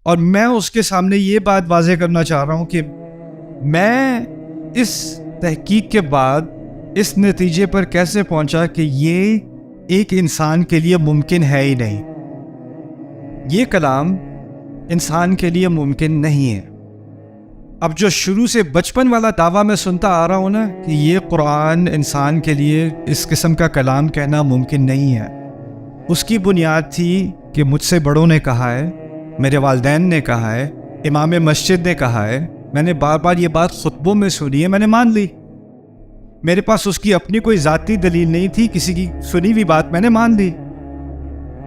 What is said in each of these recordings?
اور میں اس کے سامنے یہ بات واضح کرنا چاہ رہا ہوں کہ میں اس تحقیق کے بعد اس نتیجے پر کیسے پہنچا کہ یہ ایک انسان کے لیے ممکن ہے ہی نہیں. یہ کلام انسان کے لیے ممکن نہیں ہے. اب جو شروع سے بچپن والا دعویٰ میں سنتا آ رہا ہوں نا کہ یہ قرآن انسان کے لیے اس قسم کا کلام کہنا ممکن نہیں ہے، اس کی بنیاد تھی کہ مجھ سے بڑوں نے کہا ہے، میرے والدین نے کہا ہے، امام مسجد نے کہا ہے، میں نے بار بار یہ بات خطبوں میں سنی ہے، میں نے مان لی. میرے پاس اس کی اپنی کوئی ذاتی دلیل نہیں تھی، کسی کی سنی ہوئی بات میں نے مان لی.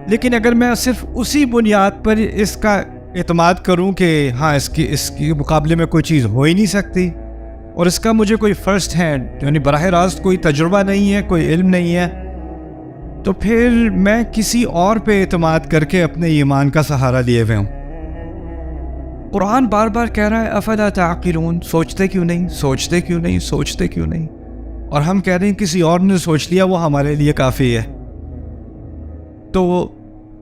لیکن اگر میں صرف اسی بنیاد پر اس کا اعتماد کروں کہ ہاں اس کی مقابلے میں کوئی چیز ہو ہی نہیں سکتی، اور اس کا مجھے کوئی فرسٹ ہینڈ یعنی براہ راست کوئی تجربہ نہیں ہے، کوئی علم نہیں ہے، تو پھر میں کسی اور پہ اعتماد کر کے اپنے ایمان کا سہارا لیے ہوئے ہوں. قرآن بار بار کہہ رہا ہے افلا تعقلون، سوچتے کیوں نہیں، سوچتے کیوں نہیں، سوچتے کیوں نہیں، اور ہم کہہ رہے ہیں کسی اور نے سوچ لیا وہ ہمارے لیے کافی ہے. تو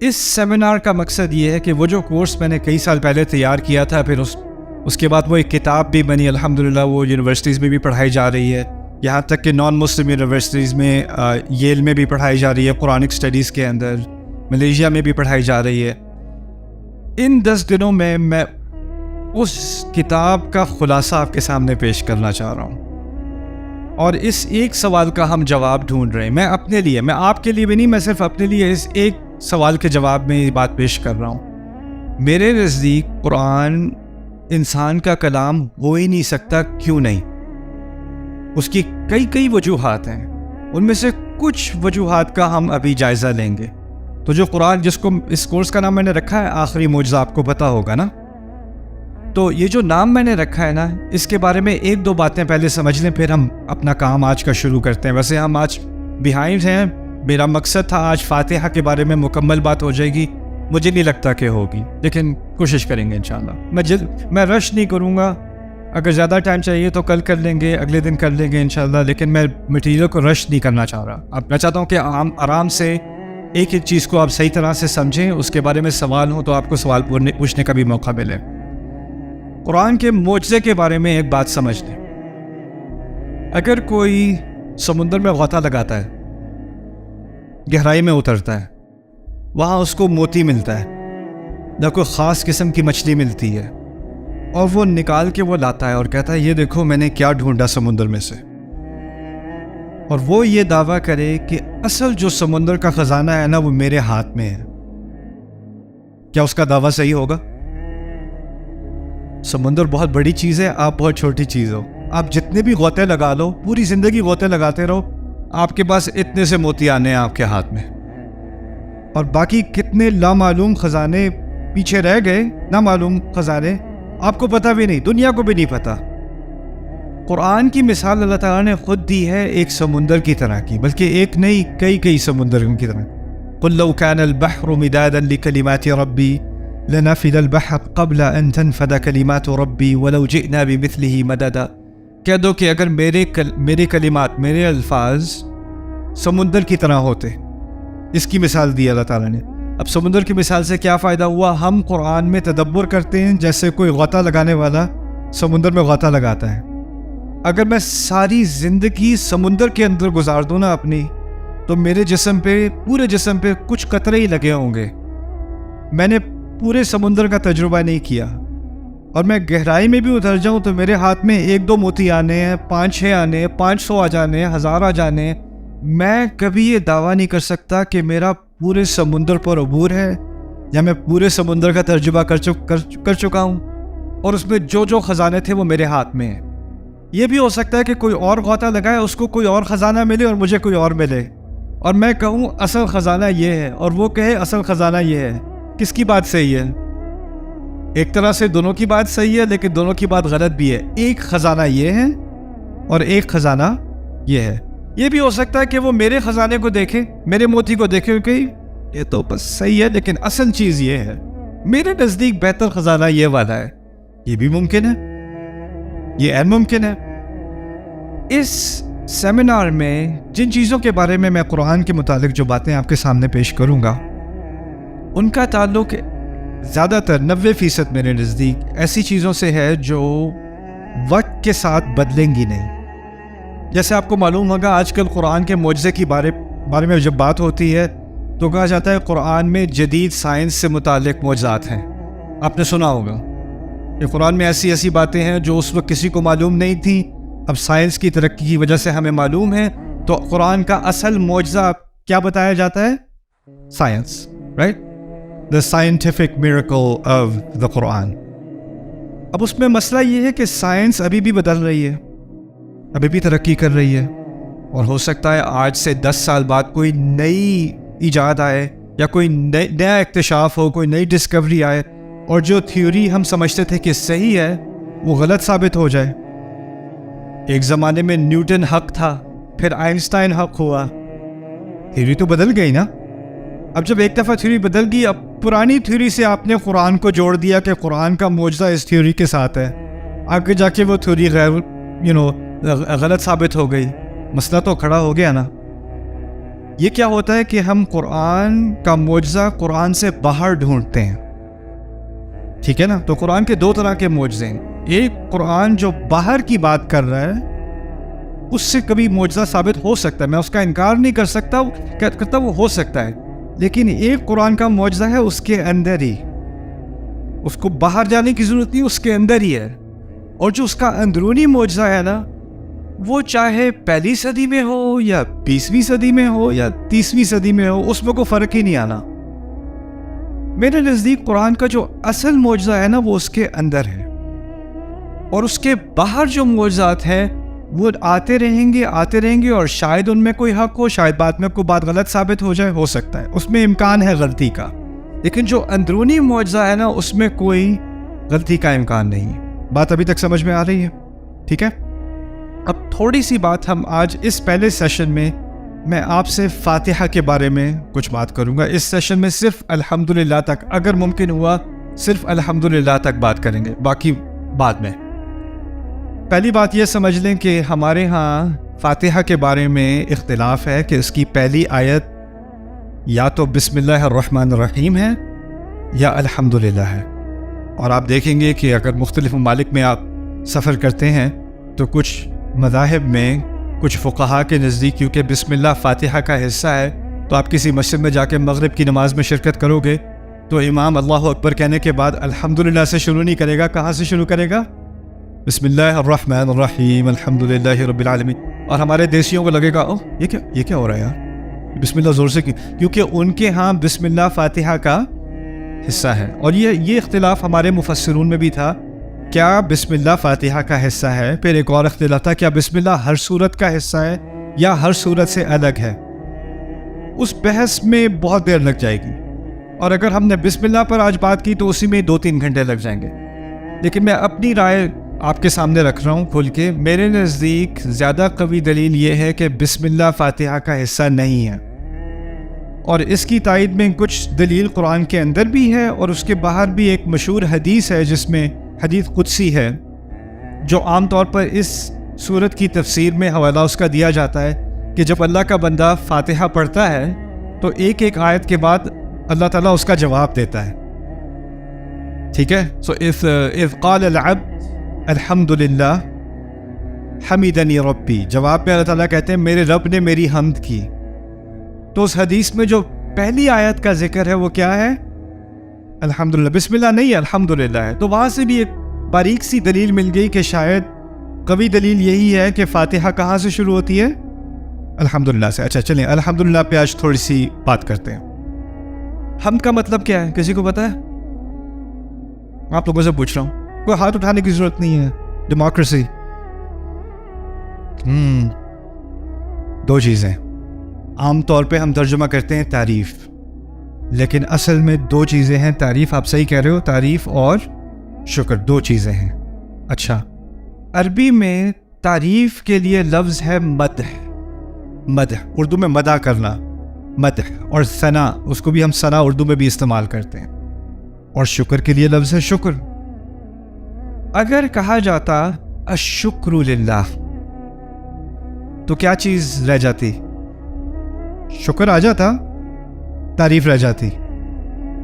اس سیمینار کا مقصد یہ ہے کہ وہ جو کورس میں نے کئی سال پہلے تیار کیا تھا، پھر اس کے بعد وہ ایک کتاب بھی بنی، الحمدللہ وہ یونیورسٹیز میں بھی پڑھائی جا رہی ہے، یہاں تک کہ نان مسلم یونیورسٹیز میں ییل میں بھی پڑھائی جا رہی ہے، قرآنک اسٹڈیز کے اندر ملیشیا میں بھی پڑھائی جا رہی ہے. ان 10 دنوں میں اس کتاب کا خلاصہ آپ کے سامنے پیش کرنا چاہ رہا ہوں، اور اس ایک سوال کا ہم جواب ڈھونڈ رہے ہیں. میں اپنے لیے، میں آپ کے لیے بھی نہیں، میں صرف اپنے لیے اس ایک سوال کے جواب میں یہ بات پیش کر رہا ہوں. میرے نزدیک قرآن انسان کا کلام ہو ہی نہیں سکتا. کیوں نہیں؟ اس کی کئی وجوہات ہیں، ان میں سے کچھ وجوہات کا ہم ابھی جائزہ لیں گے. تو جو قرآن، جس کو اس کورس کا نام میں نے رکھا ہے آخری معجزہ، آپ کو پتہ ہوگا نا، تو یہ جو نام میں نے رکھا ہے نا، اس کے بارے میں 1-2 باتیں پہلے سمجھ لیں، پھر ہم اپنا کام آج کا شروع کرتے ہیں. ویسے ہم آج بیہائنڈ ہیں، میرا مقصد تھا آج فاتحہ کے بارے میں مکمل بات ہو جائے گی، مجھے نہیں لگتا کہ ہوگی، لیکن کوشش کریں گے انشاءاللہ. میں رش نہیں کروں گا، اگر زیادہ ٹائم چاہیے تو کل کر لیں گے، اگلے دن کر لیں گے انشاءاللہ، لیکن میں مٹیریل کو رش نہیں کرنا چاہ رہا. اب میں چاہتا ہوں کہ آرام سے ایک چیز کو آپ صحیح طرح سے سمجھیں، اس کے بارے میں سوال ہوں تو آپ کو سوال پوچھنے کا بھی موقع ملے. قرآن کے معجزے کے بارے میں ایک بات سمجھ لیں. اگر کوئی سمندر میں غوطہ لگاتا ہے، گہرائی میں اترتا ہے، وہاں اس کو موتی ملتا ہے یا کوئی خاص قسم کی مچھلی ملتی ہے، اور وہ نکال کے وہ لاتا ہے اور کہتا ہے یہ دیکھو میں نے کیا ڈھونڈا سمندر میں سے، اور وہ یہ دعویٰ کرے کہ اصل جو سمندر کا خزانہ ہے نا وہ میرے ہاتھ میں ہے، کیا اس کا دعویٰ صحیح ہوگا؟ سمندر بہت بڑی چیز ہے، آپ بہت چھوٹی چیز ہو. آپ جتنے بھی غوطے لگا لو، پوری زندگی غوطے لگاتے رہو، آپ کے پاس اتنے سے موتی آنے ہیں آپ کے ہاتھ میں، اور باقی کتنے لامعلوم خزانے پیچھے رہ گئے، نامعلوم خزانے آپ کو پتہ بھی نہیں، دنیا کو بھی نہیں پتہ. قرآن کی مثال اللہ تعالیٰ نے خود دی ہے ایک سمندر کی طرح کی، بلکہ ایک نہیں کئی سمندروں کی طرح. قل لو كان البحر مدادا لكلمات ربي لنفد البحر قبل ان تنفد كلمات ربي ولو جئنا بمثله مددا. کہہ دو کہ اگر میرے کلمات، میرے الفاظ سمندر کی طرح ہوتے. اس کی مثال دی اللہ تعالیٰ نے. اب سمندر کی مثال سے کیا فائدہ ہوا؟ ہم قرآن میں تدبر کرتے ہیں جیسے کوئی غوطہ لگانے والا سمندر میں غوطہ لگاتا ہے. اگر میں ساری زندگی سمندر کے اندر گزار دوں نا اپنی، تو میرے جسم پہ، پورے جسم پہ کچھ قطرے ہی لگے ہوں گے. میں نے پورے سمندر کا تجربہ نہیں کیا، اور میں گہرائی میں بھی اتر جاؤں تو میرے ہاتھ میں 1-2 موتی آنے ہیں، 5-6 آنے ہیں، 500 آ جانے ہیں، 1000 آ جانے ہیں. میں کبھی یہ دعویٰ نہیں کر سکتا کہ میرا پورے سمندر پر عبور ہے، یا میں پورے سمندر کا تجربہ کر چکا ہوں، اور اس میں جو خزانے تھے وہ میرے ہاتھ میں ہیں. یہ بھی ہو سکتا ہے کہ کوئی اور غوطہ لگائے، اس کو کوئی اور خزانہ ملے اور مجھے کوئی اور ملے، اور میں کہوں اصل خزانہ یہ ہے، اور وہ کہے اصل خزانہ یہ ہے. کس کی بات صحیح ہے؟ ایک طرح سے دونوں کی بات صحیح ہے، لیکن دونوں کی بات غلط بھی ہے. ایک خزانہ یہ ہے اور ایک خزانہ یہ ہے. یہ بھی ہو سکتا ہے کہ وہ میرے خزانے کو دیکھے، میرے موتی کو دیکھے کہ یہ تو بس صحیح ہے، لیکن اصل چیز یہ ہے، میرے نزدیک بہتر خزانہ یہ والا ہے. یہ بھی ممکن ہے، یہ عین ممکن ہے. اس سیمینار میں جن چیزوں کے بارے میں قرآن کے متعلق جو باتیں آپ کے سامنے پیش کروں گا، ان کا تعلق زیادہ تر 90% میرے نزدیک ایسی چیزوں سے ہے جو وقت کے ساتھ بدلیں گی نہیں. جیسے آپ کو معلوم ہوگا آج کل قرآن کے معجزے کی بارے میں جب بات ہوتی ہے تو کہا جاتا ہے قرآن میں جدید سائنس سے متعلق معجزات ہیں. آپ نے سنا ہوگا کہ قرآن میں ایسی باتیں ہیں جو اس وقت کسی کو معلوم نہیں تھیں، اب سائنس کی ترقی کی وجہ سے ہمیں معلوم ہے. تو قرآن کا اصل معجزہ کیا بتایا جاتا ہے؟ Science, right? The scientific miracle of the Quran. اب اس میں مسئلہ یہ ہے کہ سائنس ابھی بھی بدل رہی ہے، ابھی بھی ترقی کر رہی ہے، اور ہو سکتا ہے آج سے 10 سال بعد کوئی نئی ایجاد آئے یا کوئی نیا اکتشاف ہو، کوئی نئی ڈسکوری آئے، اور جو تھیوری ہم سمجھتے تھے کہ صحیح ہے وہ غلط ثابت ہو جائے. ایک زمانے میں نیوٹن حق تھا، پھر آئنسٹائن حق ہوا. تھیوری تو بدل گئی نا. اب جب ایک دفعہ تھیوری بدل گئی، اب پرانی تھیوری سے آپ نے قرآن کو جوڑ دیا کہ قرآن کا معجزہ اس تھیوری کے ساتھ ہے. آگے جا کے وہ تھیوری غلط ثابت ہو گئی، مسئلہ تو کھڑا ہو گیا نا. یہ کیا ہوتا ہے کہ ہم قرآن کا معجزہ قرآن سے باہر ڈھونڈتے ہیں، ٹھیک ہے نا. تو قرآن کے 2 طرح کے معجزے ہیں. ایک قرآن جو باہر کی بات کر رہا ہے، اس سے کبھی معجزہ ثابت ہو سکتا ہے، میں اس کا انکار نہیں کر سکتا، وہ ہو سکتا ہے. لیکن ایک قرآن کا معجزہ ہے اس کے اندر ہی، اس کو باہر جانے کی ضرورت نہیں، اس کے اندر ہی ہے. اور جو اس کا اندرونی معجزہ ہے نا، وہ چاہے پہلی صدی میں ہو یا 20ویں صدی میں ہو یا 30ویں صدی میں ہو، اس میں کوئی فرق ہی نہیں آنا. میرے نزدیک قرآن کا جو اصل معجزہ ہے نا وہ اس کے اندر ہے، اور اس کے باہر جو معجزات ہیں وہ آتے رہیں گے، اور شاید ان میں کوئی حق ہو، شاید بعد میں کوئی بات غلط ثابت ہو جائے، ہو سکتا ہے اس میں امکان ہے غلطی کا. لیکن جو اندرونی معجزہ ہے نا اس میں کوئی غلطی کا امکان نہیں ہے. بات ابھی تک سمجھ میں آ رہی ہے؟ ٹھیک ہے. اب تھوڑی سی بات ہم آج اس پہلے سیشن میں آپ سے فاتحہ کے بارے میں کچھ بات کروں گا. اس سیشن میں صرف الحمدللہ تک، اگر ممکن ہوا صرف الحمدللہ تک بات کریں گے، باقی بعد میں. پہلی بات یہ سمجھ لیں کہ ہمارے ہاں فاتحہ کے بارے میں اختلاف ہے کہ اس کی پہلی آیت یا تو بسم اللہ الرحمن الرحیم ہے یا الحمدللہ ہے. اور آپ دیکھیں گے کہ اگر مختلف ممالک میں آپ سفر کرتے ہیں تو کچھ مذاہب میں، کچھ فقہا کے نزدیک کیونکہ بسم اللہ فاتحہ کا حصہ ہے، تو آپ کسی مسجد میں جا کے مغرب کی نماز میں شرکت کرو گے تو امام اللہ اکبر کہنے کے بعد الحمدللہ سے شروع نہیں کرے گا. کہاں سے شروع کرے گا؟ بسم اللہ الرحمن الرحیم الحمدللہ رب العالمین. اور ہمارے دیسیوں کو لگے گا یہ کیا ہو رہا ہے یار، بسم اللہ زور سے کیونکہ ان کے ہاں بسم اللہ فاتحہ کا حصہ ہے. اور یہ اختلاف ہمارے مفسرون میں بھی تھا، کیا بسم اللہ فاتحہ کا حصہ ہے. پھر ایک اور اختلاف تھا، کیا بسم اللہ ہر سورت کا حصہ ہے یا ہر سورت سے الگ ہے. اس بحث میں بہت دیر لگ جائے گی، اور اگر ہم نے بسم اللہ پر آج بات کی تو اسی میں 2-3 گھنٹے لگ جائیں گے. لیکن میں اپنی رائے آپ کے سامنے رکھ رہا ہوں کھول کے. میرے نزدیک زیادہ قوی دلیل یہ ہے کہ بسم اللہ فاتحہ کا حصہ نہیں ہے، اور اس کی تائید میں کچھ دلیل قرآن کے اندر بھی ہے اور اس کے باہر بھی. ایک مشہور حدیث ہے جس میں حدیث قدسی ہے، جو عام طور پر اس سورت کی تفسیر میں حوالہ اس کا دیا جاتا ہے کہ جب اللہ کا بندہ فاتحہ پڑھتا ہے تو ایک آیت کے بعد اللہ تعالیٰ اس کا جواب دیتا ہے. ٹھیک ہے. سو اذ قال العبد الحمدللہ حمیدنی ربی، جواب میں اللہ تعالیٰ کہتے ہیں میرے رب نے میری حمد کی. تو اس حدیث میں جو پہلی آیت کا ذکر ہے وہ کیا ہے؟ الحمدللہ. بسم اللہ نہیں ہے، الحمدللہ ہے. تو وہاں سے بھی ایک باریک سی دلیل مل گئی کہ شاید قوی دلیل یہی ہے کہ فاتحہ کہاں سے شروع ہوتی ہے؟ الحمدللہ سے. اچھا چلیں الحمدللہ پہ آج تھوڑی سی بات کرتے ہیں. حمد کا مطلب کیا ہے؟ کسی کو پتہ ہے؟ آپ لوگوں سے پوچھ رہا ہوں، کوئی ہاتھ اٹھانے کی ضرورت نہیں ہے. ڈیموکریسی. 2 چیزیں عام طور پہ ہم ترجمہ کرتے ہیں تعریف، لیکن اصل میں 2 چیزیں ہیں. تعریف، آپ صحیح کہہ رہے ہو، تعریف اور شکر 2 چیزیں ہیں. اچھا، عربی میں تعریف کے لیے لفظ ہے مدح. مدح اردو میں مدح کرنا، مدح. اور ثنا، اس کو بھی ہم ثنا اردو میں بھی استعمال کرتے ہیں. اور شکر کے لیے لفظ ہے شکر. اگر کہا جاتا الشکر للہ تو کیا چیز رہ جاتی؟ شکر آ جاتا، تعریف رہ جاتی.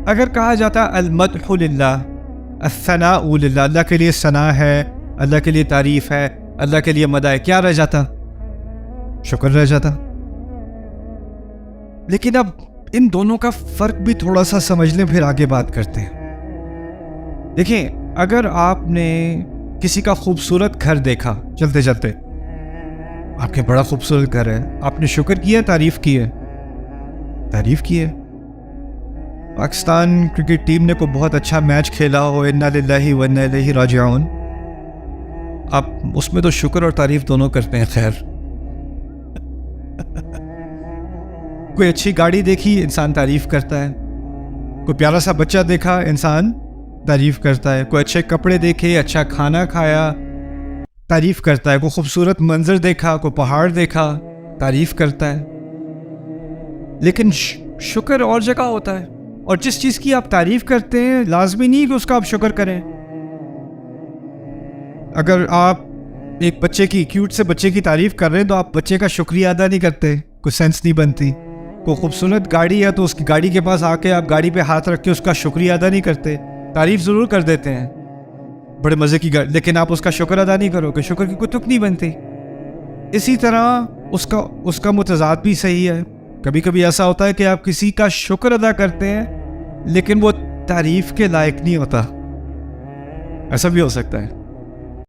اگر کہا جاتا المدح للہ، الثناء للہ، اللہ کے لیے ثنا ہے، اللہ کے لیے تعریف ہے، اللہ کے لیے مدح ہے، کیا رہ جاتا؟ شکر رہ جاتا۔ لیکن اب ان دونوں کا فرق بھی تھوڑا سا سمجھ لیں، پھر آگے بات کرتے ہیں۔ دیکھیں، اگر آپ نے کسی کا خوبصورت گھر دیکھا چلتے چلتے، آپ کے بڑا خوبصورت گھر ہے، آپ نے شکر کیا، تعریف کی ہے؟ تعریف کی ہے۔ پاکستان کرکٹ ٹیم نے کوئی بہت اچھا میچ کھیلا ہو، انا للہ و انا الیہ راجعون، آپ اس میں تو شکر اور تعریف دونوں کرتے ہیں۔ خیر، کوئی اچھی گاڑی دیکھی، انسان تعریف کرتا ہے۔ کوئی پیارا سا بچہ دیکھا، انسان تعریف کرتا ہے۔ کوئی اچھے کپڑے دیکھے، اچھا کھانا کھایا، تعریف کرتا ہے۔ کوئی خوبصورت منظر دیکھا، کوئی پہاڑ دیکھا، تعریف کرتا ہے۔ لیکن شکر اور جگہ ہوتا ہے، اور جس چیز کی آپ تعریف کرتے ہیں لازمی نہیں کہ اس کا آپ شکر کریں۔ اگر آپ ایک بچے کی، کیوٹ سے بچے کی تعریف کر رہے ہیں، تو آپ بچے کا شکریہ ادا نہیں کرتے، کوئی سینس نہیں بنتی۔ کوئی خوبصورت گاڑی ہے تو اس کی گاڑی کے پاس آ کے آپ گاڑی پہ ہاتھ رکھ کے اس کا شکریہ ادا نہیں کرتے، تعریف ضرور کر دیتے ہیں، بڑے مزے کی گاڑی، لیکن آپ اس کا شکر ادا نہیں کرو، کہ شکر کی کوئی تک نہیں بنتی۔ اسی طرح اس کا متضاد بھی صحیح ہے۔ کبھی کبھی ایسا ہوتا ہے کہ آپ کسی کا شکر ادا کرتے ہیں لیکن وہ تعریف کے لائق نہیں ہوتا، ایسا بھی ہو سکتا ہے۔